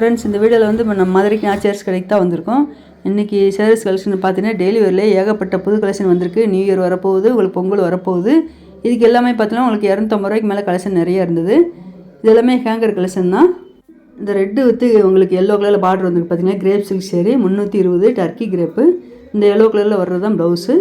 Friends, இந்த வீடியோவில் வந்து நம்ம மதுரைக்கு நாச்சியார்ஸ் கடைக்கு தான் வந்திருக்கோம். இன்றைக்கி சேரீஸ் கலெக்ஷன் பார்த்தீங்கன்னா டெய்லி வேரில் ஏகப்பட்ட புது கலெக்ஷன் வந்திருக்கு. நியூ இயர் வரப்போகுது, உங்களுக்கு பொங்கல் வரப்போகுது. இதுக்கு எல்லாமே பார்த்தீங்கன்னா உங்களுக்கு 250 ரூபாய்க்கு மேலே கலெக்ஷன் நிறையா இருந்தது. இது எல்லாமே ஹேங்கர் கலெக்ஷன் தான். இந்த ரெட்டு வித்து உங்களுக்கு எல்லோ கலரில் பார்டர் வந்துருக்கு பார்த்தீங்கன்னா grape silk sari 320 Turkey crepe. இந்த எல்லோ கலரில் வர்றது தான் ப்ளவுஸு.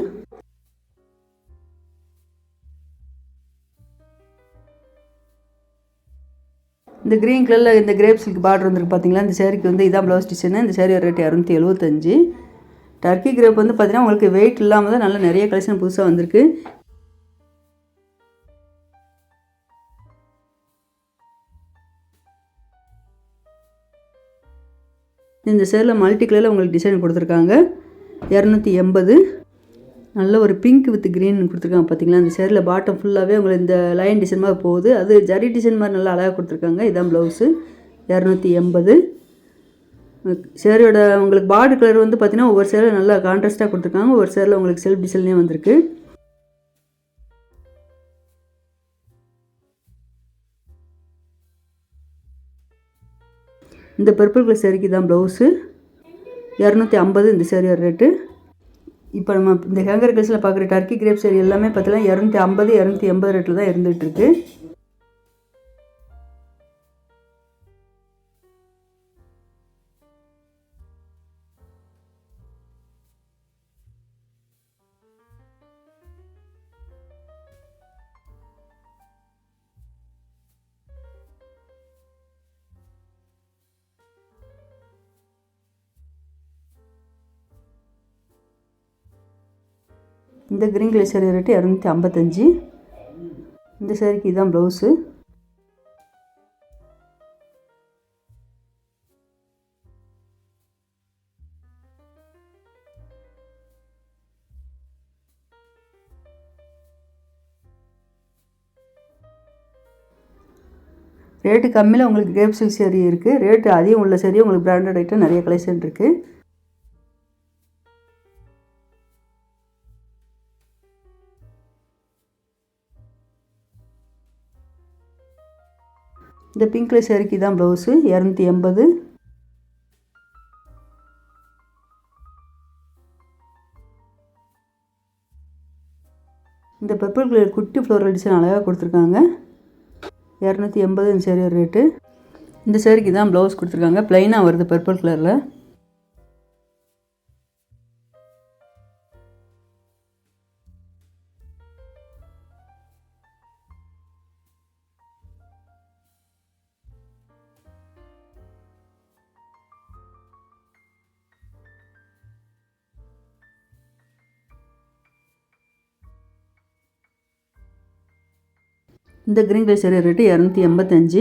இந்த க்ரீன் கலரில் இந்த கிரேப் சில்க் பார்டர் வந்துருக்கு பார்த்தீங்களா. இந்த சேரீக்கு வந்து இதான் ப்ளவுஸ் டிசைனு. இந்த சேரீ ரேட் 275. டர்க்கி கிரேப் வந்து பார்த்தீங்கன்னா உங்களுக்கு வெயிட் இல்லாமல் தான் நல்லா நிறைய கலெக்ஷன் புதுசாக வந்திருக்கு. இந்த சேரில் மல்டி கலரில் உங்களுக்கு டிசைன் கொடுத்துருக்காங்க. 280. நல்ல ஒரு பிங்க் வித் க்ரீன் கொடுத்துருக்காங்க பார்த்தீங்களா. இந்த சேரில் பாட்டம் ஃபுல்லாகவே உங்களுக்கு இந்த லைன் டிசைன் மாதிரி போகுது. அது ஜரி டிசைன் மாதிரி நல்லா அழகாக கொடுத்துருக்காங்க. இதான் ப்ளவுஸு. 280. சேரியோட உங்களுக்கு பார்டர் கலர் வந்து பார்த்தீங்கன்னா ஒவ்வொரு சேரில் நல்லா கான்ட்ராஸ்ட்டாக கொடுத்துருக்காங்க. ஒவ்வொரு சேரில் உங்களுக்கு செல்ஃப் டிசைன்லேயே வந்திருக்கு. இந்த பர்பிள் கலர் சேரீக்கு தான் ப்ளவுஸு. 250 இந்த சேரீயோட ரேட்டு. இப்போ நம்ம இந்த ஹேங்கர் கலெக்ஷனில் பார்க்குற டர்க்கி கிரேப் சேரீ எல்லாமே பார்த்தீங்கன்னா 250 280 ரேட்டில் தான் இருந்துகிட்ருக்கு. இந்த க்ரீன் கலர் சேரீ ரேட்டு 255. இந்த சேரீக்கு இதுதான் ப்ளவுஸு. ரேட்டு கம்மியில் உங்களுக்கு கிரேப் சில்க் சேரீ இருக்குது. ரேட்டு அதிகம் உள்ள சேரீ உங்களுக்கு பிராண்டட் ஐட்டம் நிறைய கலெக்ஷன் இருக்குது. இந்த பிங்க் கலர் சேரீக்கு தான் ப்ளவுஸு. 280. இந்த பர்பிள் கலர் குட்டி ஃப்ளோரல் டிசைன் அழகாக கொடுத்துருக்காங்க. 280 இந்த சேரீயோட ரேட்டு. இந்த சேரீக்கு தான் ப்ளவுஸ் கொடுத்துருக்காங்க. ப்ளைனாக வருது பர்பிள் கலரில். இந்த க்ரீன் கலர் சேரீ ரேட்டு 285.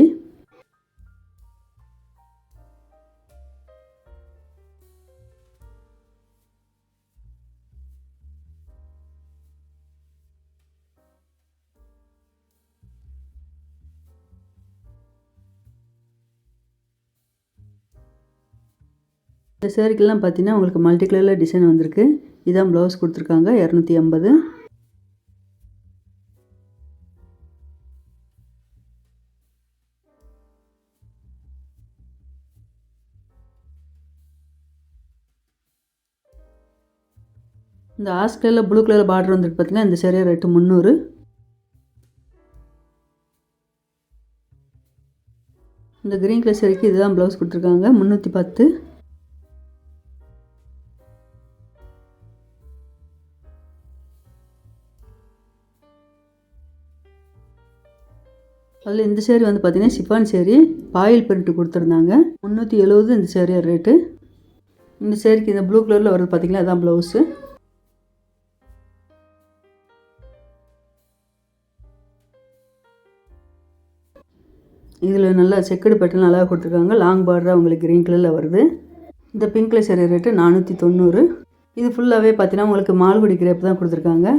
இந்த சேரீக்கெல்லாம் பார்த்தீங்கன்னா உங்களுக்கு மல்டி கலரில் டிசைன் வந்திருக்கு. இதான் ப்ளவுஸ் கொடுத்துருக்காங்க. 280. இந்த ஆஷ் கலரில் ப்ளூ கலர் பார்டர் வந்துருக்கு பார்த்தீங்கன்னா. இந்த சேரீ ரேட்டு 300. இந்த க்ரீன் கலர் சேரீக்கு இதுதான் ப்ளவுஸ் கொடுத்துருக்காங்க. 310. அதில் இந்த சேரீ வந்து பார்த்தீங்கன்னா சிஃபான் சேரீ பாயில் பிரிண்ட் கொடுத்துருந்தாங்க. 370 இந்த சேரீயோட ரேட்டு. இந்த சேரீக்கு இந்த ப்ளூ கலரில் வருது பார்த்தீங்களா. அதான் ப்ளவுஸு. இதில் நல்லா செக்குடு பேட்டர்ன் அழகாக கொடுத்துருக்காங்க. லாங் பார்டராக உங்களுக்கு க்ரீன் கலரில் வருது. இந்த பிங்க் கலர் சேரீ ரேட்டு 490. இது ஃபுல்லாகவே பார்த்தீங்கன்னா உங்களுக்கு மால்குடி கிரேப் தான் கொடுத்துருக்காங்க.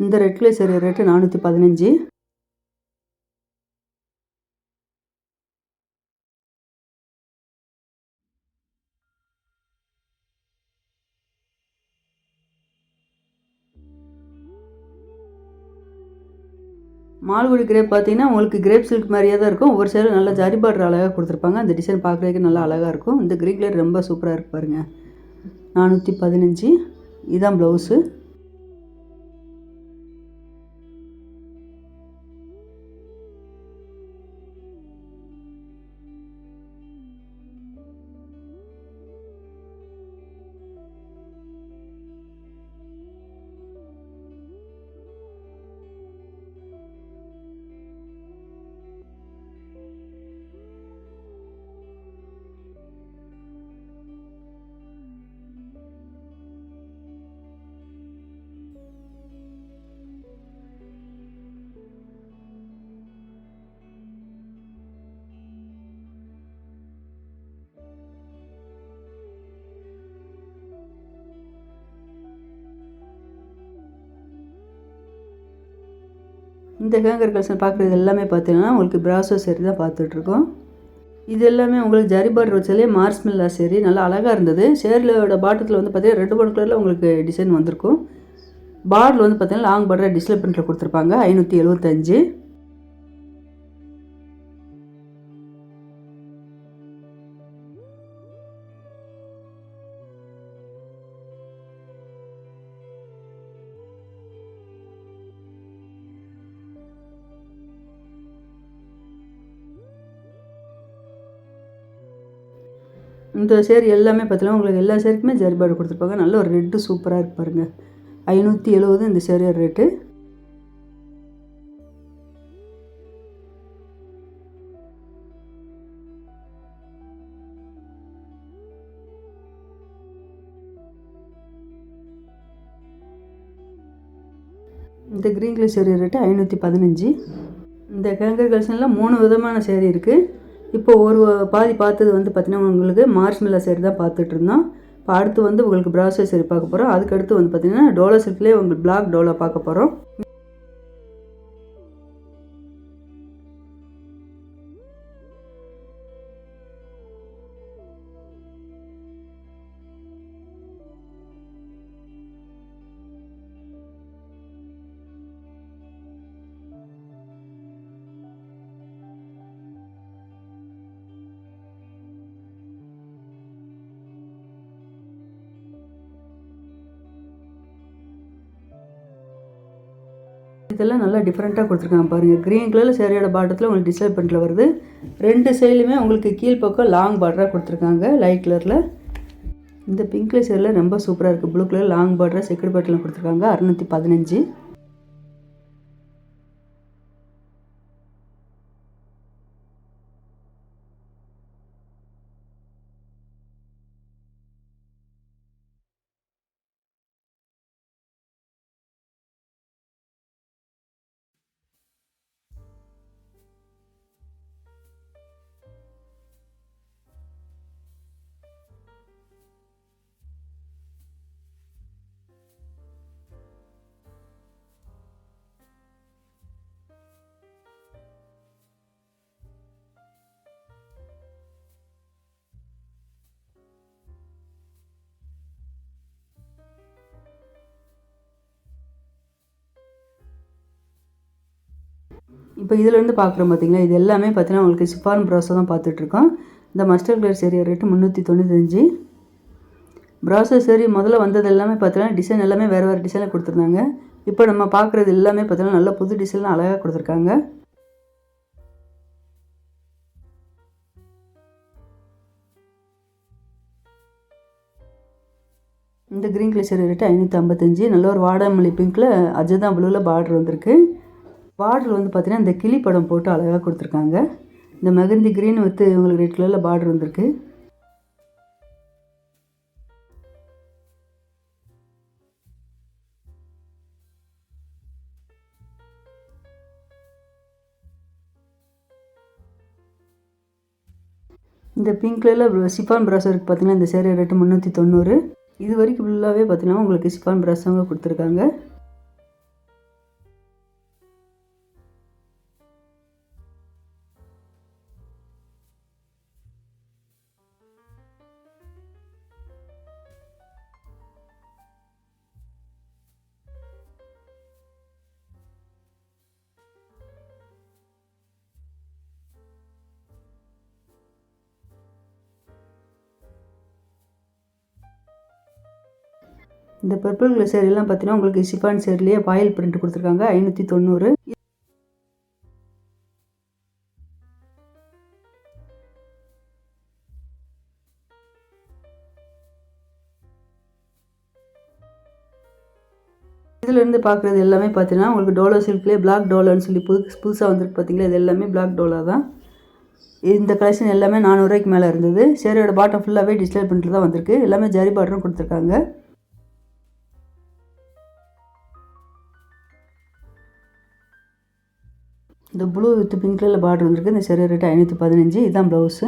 இந்த red colour sari rate 415. Malgudi grape பார்த்தீங்கன்னா உங்களுக்கு கிரேப் சில்க் மாதிரியே தான் இருக்கும். ஒவ்வொரு சைடும் நல்லா ஜரி பார்டர் அழகாக கொடுத்துருப்பாங்க. அந்த டிசைன் பார்க்குறதுக்கு நல்லா அழகாக இருக்கும். இந்த க்ரீன் கலர் ரொம்ப சூப்பராக இருக்கு பாருங்கள். 415 இதுதான் ப்ளவுஸு. இந்த ஹேங்கர் கலெக்ஷன் பார்க்குறது எல்லாமே பார்த்தீங்கன்னா உங்களுக்கு பிராசோ சேரீ தான் பார்த்துட்ருக்கோம். இது எல்லாமே உங்களுக்கு ஜரி பார்டர் வச்சாலே மார்ஸ்மெல்லா சேரீ நல்லா அழகாக இருந்தது. சேரீலோட பாட்டத்தில் வந்து பார்த்தீங்கன்னா ரெட் பவுன் கலரில் உங்களுக்கு டிசைன் வந்திருக்கும். பார்டர் வந்து பார்த்தீங்கன்னா லாங் பார்டர் டிஸ்பிளே பிரிண்டில் கொடுத்துருப்பாங்க. 575. இந்த சேரீ எல்லாமே பார்த்தீங்கன்னா உங்களுக்கு எல்லா சேரீக்குமே ஜரி பார்டர் கொடுத்துருப்பாங்க. நல்ல ஒரு ரெட்டு சூப்பராக இருக்கு பாருங்கள். 570 இந்த சேரீயோட ரேட்டு. இந்த க்ரீன் கலர் சேரீ ரேட்டு 515. இந்த ஹேங்கர் கலெக்ஷனில் 3 விதமான சேரீ இருக்குது. இப்போ ஒரு பாதி பார்த்தது வந்து பார்த்திங்கன்னா உங்களுக்கு மார்ஷ்மெல்லா சேரீ தான் பார்த்துட்டு இருந்தோம். இப்போ அடுத்து வந்து உங்களுக்கு பிராசோ சேரீ பார்க்க போகிறோம். அதுக்கடுத்து வந்து பார்த்திங்கன்னா டோலா சில்க்லேயே உங்களுக்கு பிளாக் டோலா பார்க்க போகிறோம். இதெல்லாம் நல்லா டிஃப்ரெண்ட்டாக கொடுத்துருக்காங்க பாருங்கள். க்ரீன் கலரில் சேரீயோட பாட்டத்தில் உங்களுக்கு டிஸ்பிளே பிரிண்டில் வருது. 2 சைடுலையுமே உங்களுக்கு கீழ்ப்பக்கம் லாங் பார்டராக கொடுத்துருக்காங்க லைட் கலரில். இந்த பிங்க் கலர் சேரீயில் ரொம்ப சூப்பராக இருக்குது. ப்ளூ கலர் லாங் பார்டராக செக்குடு பட்டில் கொடுத்துருக்காங்க. 615. இப்போ இதிலேருந்து பார்க்குறோம் பார்த்தீங்களா, இது எல்லாமே பார்த்தீங்கன்னா உங்களுக்கு சிஃபான் ப்ராஸோ தான் பார்த்துட்ருக்கோம். இந்த mustard colour sari rate 395. ப்ராஸோ sari முதல்ல வந்தது எல்லாமே பார்த்தீங்கன்னா டிசைன் எல்லாமே வேறு வேறு டிசைனில் கொடுத்துருந்தாங்க. இப்போ நம்ம பார்க்குறது எல்லாமே பார்த்தீங்கன்னா நல்ல புது டிசைன்லாம் அழகாக கொடுத்துருக்காங்க. இந்த க்ரீன் கலர் சேரீ ரேட்டு 555. நல்ல ஒரு வாடாமல்லி பிங்க்கில் அஜதா ப்ளூவில் பார்டர் வந்திருக்கு. பார்டர் வந்து பார்த்தீங்கன்னா இந்த கிளி படம் போட்டு அழகாக கொடுத்துருக்காங்க. இந்த மெகந்தி க்ரீன் வித் உங்களுக்கு ரெட் கலரில் பார்டர் வந்திருக்கு. இந்த பிங்க் கலரில் சிஃபான் ப்ராஸோ இருக்குது பார்த்தீங்கன்னா இந்த சேரீ ரேட்டு 390. இது வரைக்கும் ஃபுல்லாகவே பார்த்தீங்கன்னா உங்களுக்கு சிஃபான் ப்ராஸோங்க கொடுத்துருக்காங்க. இந்த பர்பிள் கலர் சேரீலாம் பார்த்தீங்கன்னா உங்களுக்கு ஷிஃபான் சேரீலேயே பாயில் பிரிண்ட் கொடுத்துருக்காங்க 590. இதிலேருந்து பார்க்குறது எல்லாமே பார்த்தீங்கன்னா உங்களுக்கு டோலோ சில்க்லேயே பிளாக் டோலான்னு சொல்லி புதுசாக வந்துருக்கு பார்த்தீங்களா, இது எல்லாமே பிளாக் டோலா தான். இந்த கலெக்ஷன் எல்லாமே 400 ரூபாய்க்கு மேலே இருந்தது. சேரீயோட பாட்டம் ஃபுல்லாகவே டிஸ்பிளே பிரிண்டில் தான் வந்திருக்கு. எல்லாமே ஜரி பார்டரும் கொடுத்துருக்காங்க. இந்த ப்ளூ வித் பிங்க் கலரில் பார்டர் வந்திருக்கு. இந்த சேரீ ரேட்டு 515. இதுதான் ப்ளவுஸு.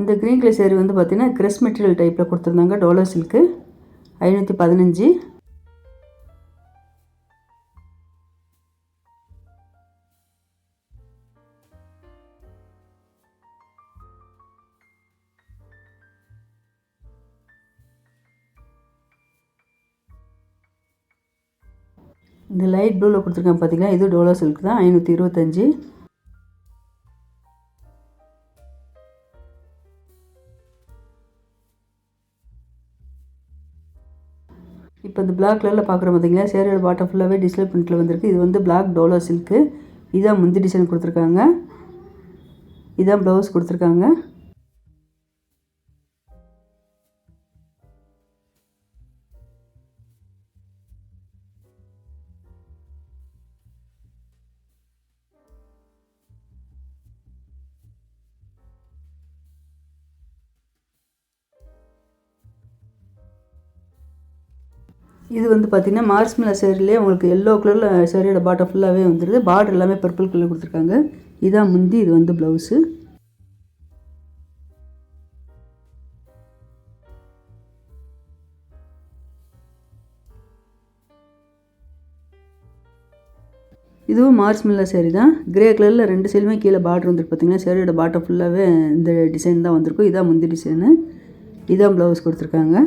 இந்த க்ரீன் கலர் சேரீ வந்து பார்த்திங்கன்னா கிரெஸ் மெட்டீரியல் டைப்பில் கொடுத்துருந்தாங்க. டோலோ சில்க்கு 515. இந்த லைட் ப்ளூவில் கொடுத்துருக்காங்க பார்த்தீங்கன்னா, இது டோலோ சில்க் தான் 525. இப்போ இந்த பிளாக் கலரில் பார்க்குறோம் பார்த்தீங்களா, சேரீயோட பாட்டம் ஃபுல்லாகவே டிஸ்பிளே பிரிண்ட்டில் வந்திருக்கு. இது வந்து பிளாக் டோலோ சில்க்கு. இதான் முந்தி டிசைன் கொடுத்துருக்காங்க. இதான் ப்ளவுஸ் கொடுத்துருக்காங்க. இது வந்து பார்த்திங்கன்னா மார்ஸ்மெலா சேரீலேயே உங்களுக்கு எல்லோ கலரில் சேரீயோட பாட்டம் ஃபுல்லாகவே வந்துடுது. பார்டர் எல்லாமே பர்பிள் கலர் கொடுத்துருக்காங்க. இதான் முந்தி, இது வந்து ப்ளவுஸு. இதுவும் மார்ஸ்மெலா சேரீ தான். கிரே கலரில் 2 சைடுமே கீழே பார்டர் வந்துருக்கு பார்த்திங்கன்னா. சேரீயோட பாட்டம் ஃபுல்லாகவே இந்த டிசைன் தான் வந்திருக்கும். இதான் முந்தி டிசைனு. இதான் ப்ளவுஸ் கொடுத்துருக்காங்க.